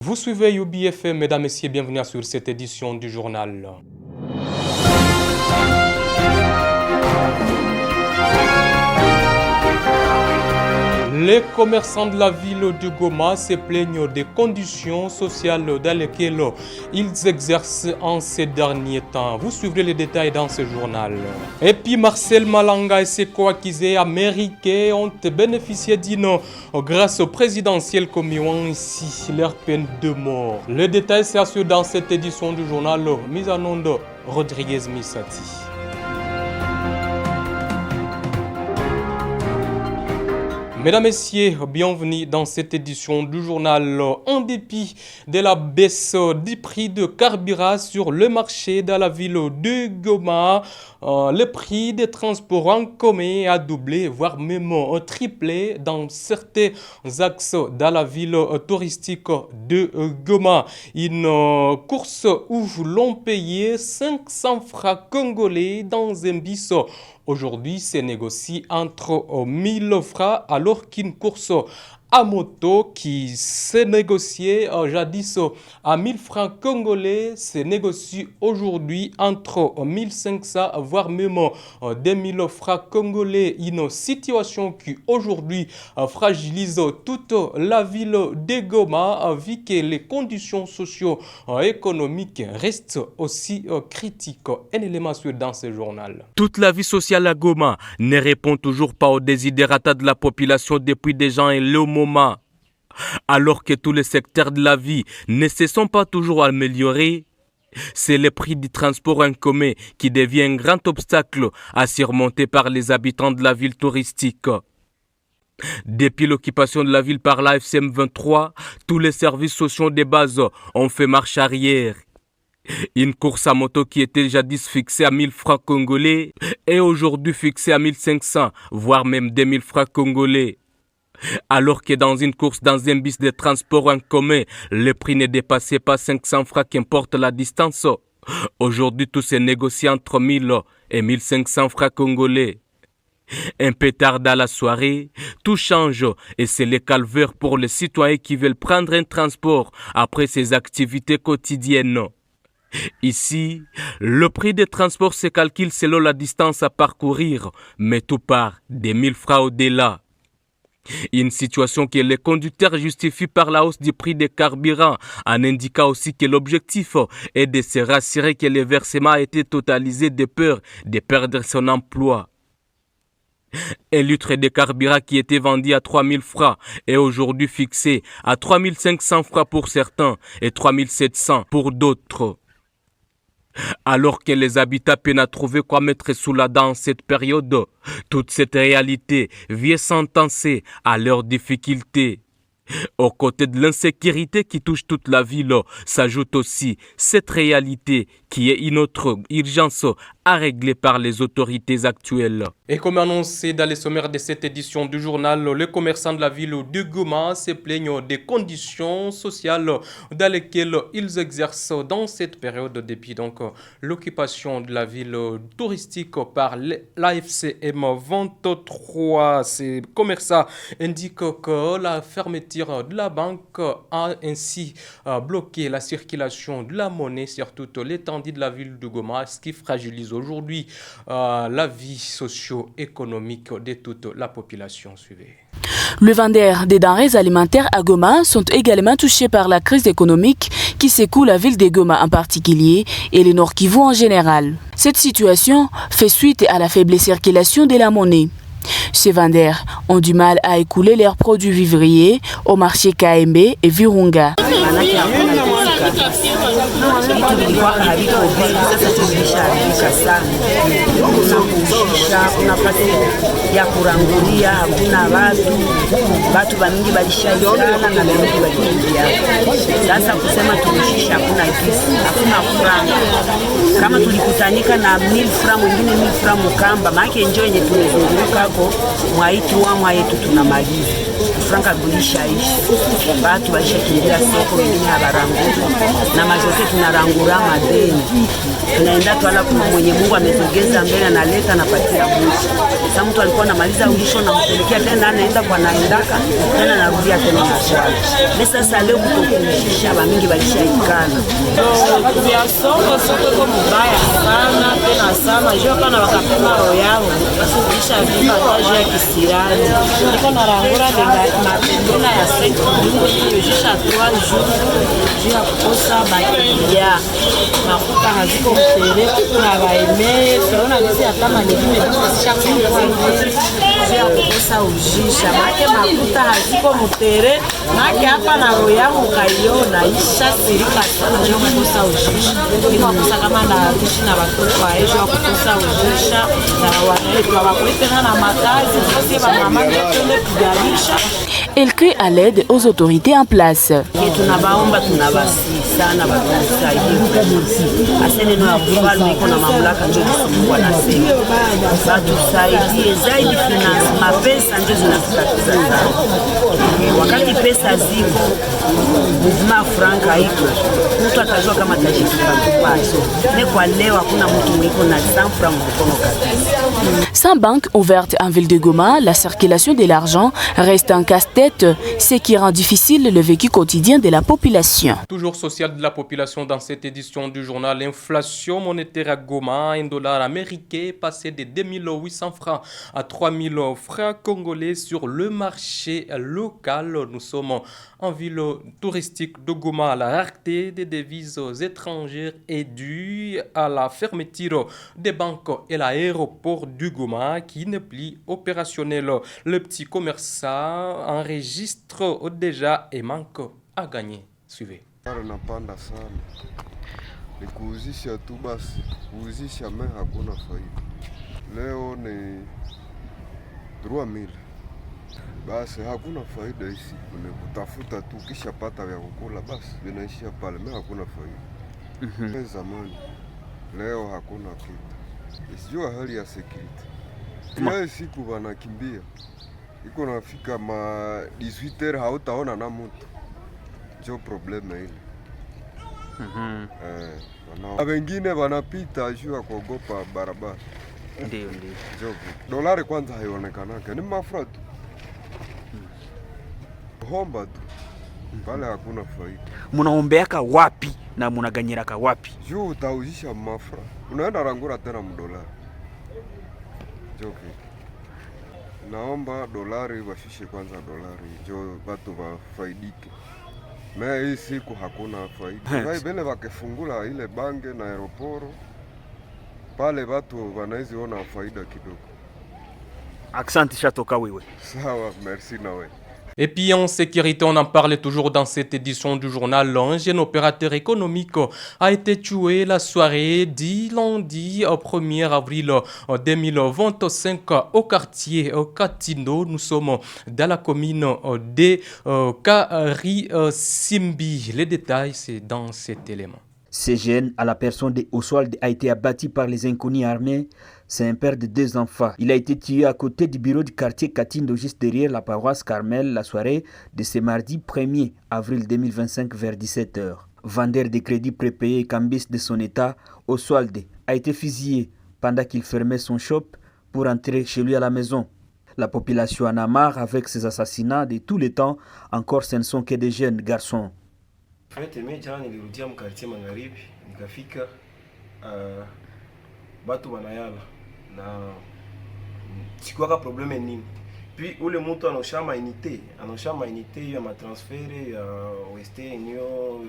Vous suivez UBFM, mesdames et messieurs, bienvenue sur cette édition du journal. Les commerçants de la ville de Goma se plaignent des conditions sociales dans lesquelles ils exercent en ces derniers temps. Vous suivrez les détails dans ce journal. Et puis Marcel Malanga et ses co-accusés américains ont bénéficié d'une grâce présidentielle commuant ici leur peine de mort. Les détails s'assurent dans cette édition du journal mise en onde Rodriguez Misati. Mesdames, Messieurs, bienvenue dans cette édition du journal. En dépit de la baisse du prix de carburant sur le marché dans la ville de Goma, le prix des transports en commun a doublé, voire même triplé dans certains axes dans la ville touristique de Goma. Une course où l'on payait 500 francs congolais dans un bus. Aujourd'hui, c'est négocié entre 1000 francs alors qu'une course à moto qui s'est négociée jadis à 1000 francs congolais s'est négocié aujourd'hui entre 1500 voire même 2000 francs congolais. Une situation qui aujourd'hui fragilise toute la ville de Goma vu que les conditions socio-économiques restent aussi critiques. Un élément sur dans ce journal. Toute la vie sociale à Goma ne répond toujours pas aux desiderata de la population depuis des gens et le moment. Alors que tous les secteurs de la vie ne se sont pas toujours améliorés, c'est le prix du transport en commun qui devient un grand obstacle à surmonter par les habitants de la ville touristique. Depuis l'occupation de la ville par la FCM 23, tous les services sociaux de base ont fait marche arrière. Une course à moto qui était jadis fixée à 1000 francs congolais est aujourd'hui fixée à 1500, voire même 2000 francs congolais. Alors que dans une course dans un bus de transport en commun, le prix ne dépassait pas 500 francs qu'importe la distance. Aujourd'hui, tout se négocie entre 1000 et 1500 francs congolais. Un peu tard dans la soirée, tout change et c'est le calvaire pour les citoyens qui veulent prendre un transport après ces activités quotidiennes. Ici, le prix des transports se calcule selon la distance à parcourir, mais tout part des 1000 francs au-delà. Une situation que les conducteurs justifient par la hausse du prix des carburants, en indiquant aussi que l'objectif est de se rassurer que le versement a été totalisé de peur de perdre son emploi. Un litre de carburant qui était vendu à 3000 francs est aujourd'hui fixé à 3500 francs pour certains et 3700 pour d'autres. Alors que les habitants peinent à trouver quoi mettre sous la dent en cette période, toute cette réalité vient s'entasser à leurs difficultés. Aux côtés de l'insécurité qui touche toute la ville, s'ajoute aussi cette réalité qui est une autre urgence à régler par les autorités actuelles. Et comme annoncé dans les sommaires de cette édition du journal, les commerçants de la ville de Goma se plaignent des conditions sociales dans lesquelles ils exercent dans cette période depuis donc l'occupation de la ville touristique par l'AFCM 23. Ces commerçants indiquent que la fermeture de la banque a ainsi bloqué la circulation de la monnaie sur toute l'étendue de la ville de Goma, ce qui fragilise aujourd'hui la vie socio-économique de toute la population. Suivez. Les vendeurs des denrées alimentaires à Goma sont également touchés par la crise économique qui secoue la ville de Goma en particulier et le Nord Kivu en général. Cette situation fait suite à la faible circulation de la monnaie. Ces vendeurs ont du mal à écouler leurs produits vivriers au marché KMB et Virunga. ya kurangulia hakuna watu bamingi balishaiona na bamingi balikimbia. Sasa kusema tulishisha hakuna kisi, hakuna franga. Kama tulikutanika na 1000 francs mwingine 1000 francs mkamba, maana njoo yenye tumezunguka hapo mwaitu wa mwayetu tunamaliza. franka bulishaisha, batu baishakimbia soko, wengine habaranguri na majote tunarangura madeni, tunaenda twala kuna mwenye Mungu ametugeza mbele, analeta napatia mwisho. Sasa mtu alikuwa anamaliza mwisho na mpelekea tena, anaenda kwa naendaka tena narudia tena na swali. Sasa leo kutokunisha bamingi balishaikana ya soko kwa mbaya sana tena sana, jua kana wakapima roho yao kisha vipa taji ya kisirani niko na rangura benga mapendona ya seko hiyo jisha 3 jours jia kukosa bakia mafuta haziko mtere na baime tunaona hizi kama ni vile tunasisha kwa jia kukosa ujisha make mafuta haziko mtere make hapa na roho yangu kaiona isha sirika sana jia kukosa ujisha niko kukosa kama na dishi na watoto wa hiyo kukosa ujisha na wanaelewa wakuleta na makazi sisi ba mama ndio kujalisha. Elle crie à l'aide aux autorités en place. Tunabaomba tunabasi sana batusaidie. Asene no afalme iko na mamlaka ndio kwa nasema. Batusaidie zaidi finance, mapesa ndio zinatutatiza sana. Wakati pesa zipo, movement franca iko. Mtu atajua kama tajifika kupata. Ne kwa leo hakuna mtu mwiko na 100 francs mkono kabisa. Sans banque ouverte en ville de Goma, la circulation de l'argent reste un casse-tête, ce qui rend difficile le vécu quotidien de la population. Toujours social de la population dans cette édition du journal. L'inflation monétaire à Goma, un dollar américain passé de 2800 francs à 3000 francs congolais sur le marché local. Nous sommes en ville touristique de Goma. La rareté des devises étrangères est due à la fermeture des banques et l'aéroport du Goma qui n'est plus opérationnel. Le petit commerçant enregistre déjà et manque à gagner. Suivez. Napanda sana ni kuuzisha tu basi, kuuzisha me hakuna faida. Leo ni 3000 basi, hakuna faida. Hisi ni kutafuta tu, kisha pata vya kukula basi vinaishia pale, me hakuna faida. Zamani leo hakuna kitu, isijua hali ya security. Kila siku wanakimbia, iko nafika ma 18h hautaona na mtu. Jo probleme ile. Wengine wanapita juu ya kuogopa barabara. Ndio. Dolari kwanza haionekanake, ni mafra tu. Homba tu. Pale hakuna faida. Munaombeaka wapi na munaganyiraka wapi? Juu utauzisha mafra, unaenda rangura tena mdolari. Joke. Naomba dolari washushe kwanza dolari, jo watu wafaidike. Me hii siku hakuna faida. Vai bele wakifungula ile bange na aeroporo, pale watu wanaweza ona faida kidogo. Aksanti Shatoka wewe. Sawa, merci na wewe. Et puis en sécurité, on en parle toujours dans cette édition du journal. Un jeune opérateur économique a été tué la soirée du lundi 1er avril 2025 au quartier Katino. Nous sommes dans la commune de Karisimbi. Les détails, c'est dans cet élément. Ce jeune, à la personne de Oswald, a été abattu par les inconnus armés. C'est un père de 2 enfants. Il a été tué à côté du bureau du quartier Katindo, juste derrière la paroisse Carmel, la soirée de ce mardi 1er avril 2025 vers 17h. Vendeur de crédits prépayés et cambiste de son état, Oswald a été fusillé pendant qu'il fermait son shop pour entrer chez lui à la maison. La population en a marre avec ces assassinats de tous les temps. Encore, ce ne sont que des jeunes garçons. Jana nilirudia mkartie magharibi nikafika batu wanayala na sikuwaka probleme nini. Puis ule mtu anosha mainite ya matransfere ya Western Union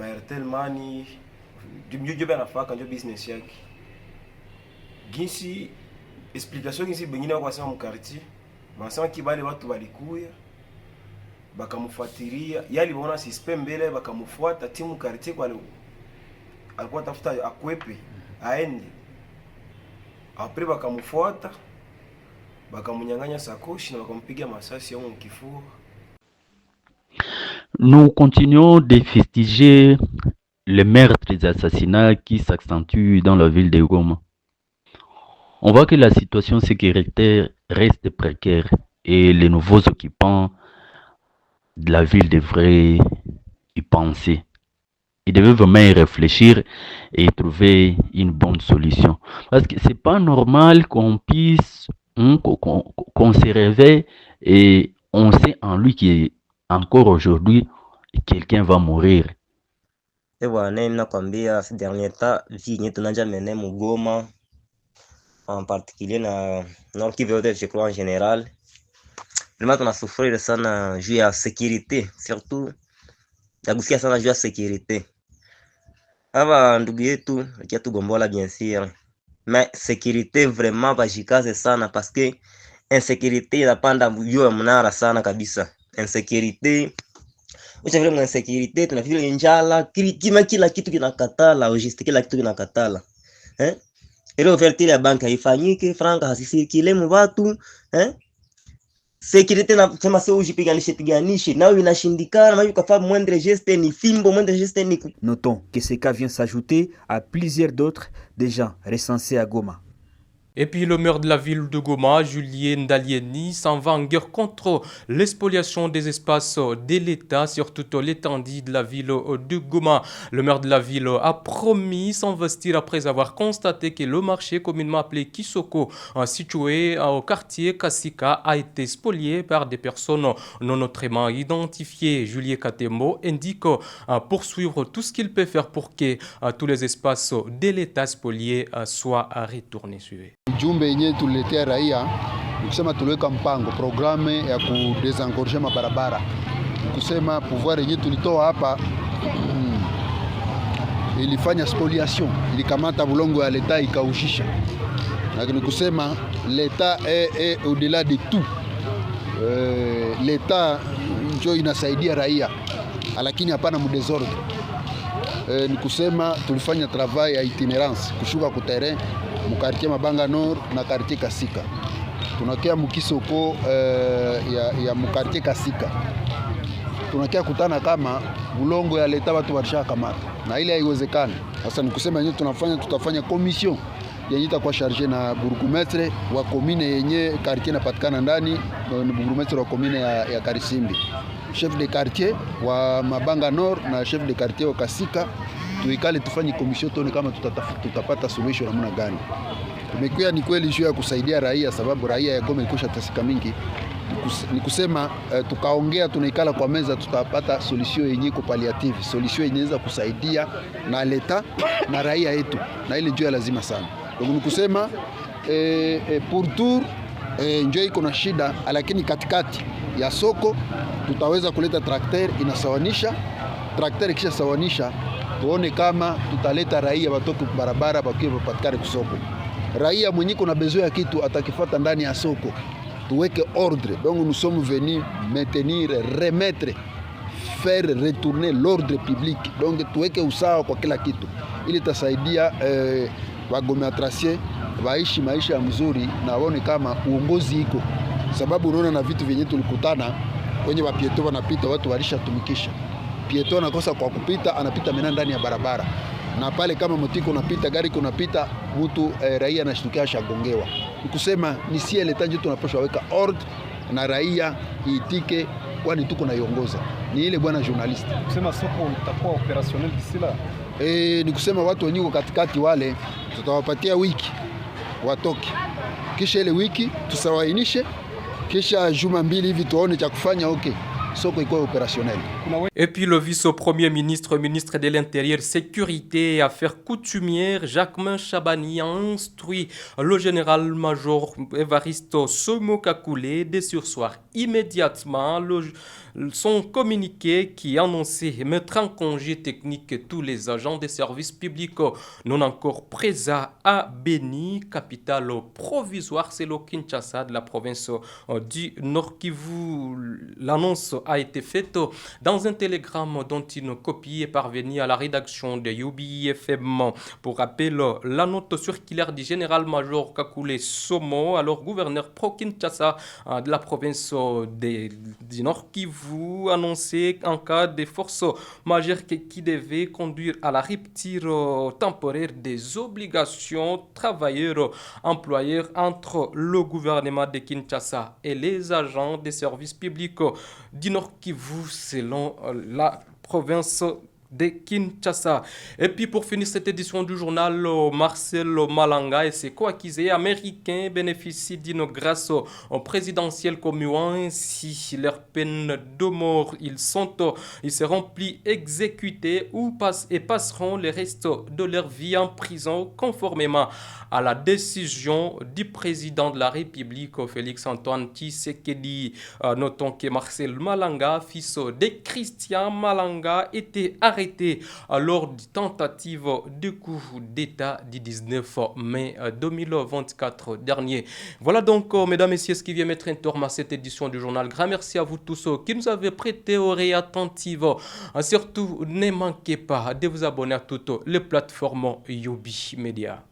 ya Airtel Money jobe anafaka njo business yake. Ginsi explication ginsi bengine wako asema mkartie masema kibali watu walikuya bakamfuatilia, yali bona sispe mbele bakamfuata timu quartier kwa leo alikuwa tafuta akwepe aende apre bakamfuata bakamunyang'anya sakoshi na bakampiga masasi au mkifua. Nous continuons de fustiger les meurtres et assassinats qui s'accentuent dans la ville de Goma. On voit que la situation sécuritaire reste précaire et les nouveaux occupants de la ville devrait y penser. Ils devaient vraiment y réfléchir et trouver une bonne solution. Parce que c'est pas normal qu'on puisse, qu'on se réveille et on sait en lui qu'encore aujourd'hui, quelqu'un va mourir. Et voilà, nakwambia ces derniers temps, vie yenye tunanja mene Mugoma, en particulier na Nord Kivu yote, je crois en général. Vraiment tunasufrir sana juu ya sécurité, surtout nagusia sana juu ya sécurité. Aba ndugu yetu akiatugombola bien sûr, mais sécurité vraiment bajikaze sana parce que insécurité inapanda juu ya mnara sana kabisa. Insécurité vile mna insécurité tunafeel njala, kila kitu kinakatala, logistique kila kitu kinakatala. Ile ouverture ya banki haifanyike, franka hasisirikile mu watu, sécurité na kusema sio ujipiganishe nao inashindikana, maana ukafaa moindre geste ni fimbo, moindre geste ni. Notons que ce cas vient s'ajouter à plusieurs d'autres déjà recensés à Goma. Et puis le maire de la ville de Goma, Julien Ndalieni, s'en va en guerre contre l'expoliation des espaces de l'État sur toute l'étendue de la ville de Goma. Le maire de la ville a promis s'investir après avoir constaté que le marché communément appelé Kisoko, situé au quartier Kasika, a été spolié par des personnes non autrement identifiées. Julien Katembo indique poursuivre tout ce qu'il peut faire pour que tous les espaces de l'État spoliés soient retournés. Suivez. Jumbe yenyewe tuliletea raia kusema tuliweka mpango programu ya kudesengorge mabarabara, kusema pouvoir yenyewe tulitoa hapa ilifanya spoliation, ilikamata bulongo ya leta ikaushisha, lakini kusema leta est au-delà de tout. Leta ndio inasaidia raia lakini hapana mdesordre. Ni kusema tulifanya travail ya itinerance kushuka ku terrain mu quartier Mabanga Nord na quartier Kasika. Tunakia mukisoko ya mu quartier Kasika. Tunakia kutana kama bulongo ya leta watu warisha kama na ile haiwezekani. Sasa ni kusema yenyewe tutafanya commission yenye itakuwa charge na burgomestre wa commune yenye quartier napatikana ndani, ni burgomestre wa commune ya Karisimbi, chef de quartier wa Mabanga Nord na chef de quartier wa Kasika. Tuikale tufanye commission tuone kama tutapata solution namna gani. Tumekuwa ni kweli juu ya kusaidia raia, sababu raia ya Goma ilikosha tasika mingi. Ni kusema tukaongea, tunaikala kwa meza, tutapata solution yenye iko palliative, solution yenye inaweza kusaidia na leta na raia yetu, na ile ndio lazima sana. Donc ni kusema pour tour njoo iko na shida, lakini katikati ya soko tutaweza kuleta trakter inasawanisha, trakter kisha sawanisha, tuone kama tutaleta raia watoke barabara bakiwe patikane kusoko. Raia mwenye kuna besoin ya kitu atakifuata ndani ya soko, tuweke ordre. Donc nous sommes venus maintenir, remettre, faire retourner l'ordre public. Donc tuweke usawa kwa kila kitu ili tasaidia wagomeatrasie waishi maisha ya mzuri na waone kama uongozi iko, sababu unaona na vitu vyenye tulikutana kwenye wapieto wanapita, watu walishatumikisha pieto, anakosa kwa kupita, anapita mena ndani ya barabara, na pale kama motiko unapita, gari kunapita, mtu raia anashtukia shagongewa. Nikusema ni sie leta nje tunapaswa weka ordre na raia iitike, kwani tuko na iongoza ni ile bwana journalist. Kusema soko itakuwa opérationnel d'ici là. Nikusema watu wenyewe katikati wale tutawapatia wiki watoke, kisha ile wiki tusawainishe, kisha juma mbili hivi tuone cha kufanya. Okay, soko iko opérationnel. Et puis le vice-premier ministre, ministre de l'Intérieur, Sécurité et Affaires coutumières, Jacquemin Chabani, a instruit le général-major Evaristo Somokakoulé de surseoir immédiatement son communiqué qui annonçait mettre en congé technique tous les agents des services publics non encore présents à Beni, capitale provisoire, c'est le Kinshasa de la province du Nord Kivu. L'annonce a été faite dans dans un télégramme dont une copie est parvenue à la rédaction de UBI-FM. Pour rappel, la note circulaire du général-major Kakule Somo, alors gouverneur pro-Kinshasa de la province du Nord Kivu, annonçait en cas de force majeure qui devait conduire à la rupture temporaire des obligations travailleurs-employeurs entre le gouvernement de Kinshasa et les agents des services publics du Nord Kivu selon la province de Kinshasa. Et puis pour finir cette édition du journal, Marcel Malanga et ses co-accusés américains bénéficient d'une grâce présidentielle commune. Si leur peine de mort, ils seront plus exécutés ou passeront le reste de leur vie en prison conformément à la décision du président de la République, Félix-Antoine Tshisekedi. Notons que Marcel Malanga, fils de Christian Malanga, était arrêté lors d'une tentative de coup d'État du 19 mai 2024 dernier. Voilà donc, mesdames et messieurs, ce qui vient mettre un terme à cette édition du journal. Grand merci à vous tous qui nous avez prêté oreille attentive. Surtout, ne manquez pas de vous abonner à toutes les plateformes Yubi Media.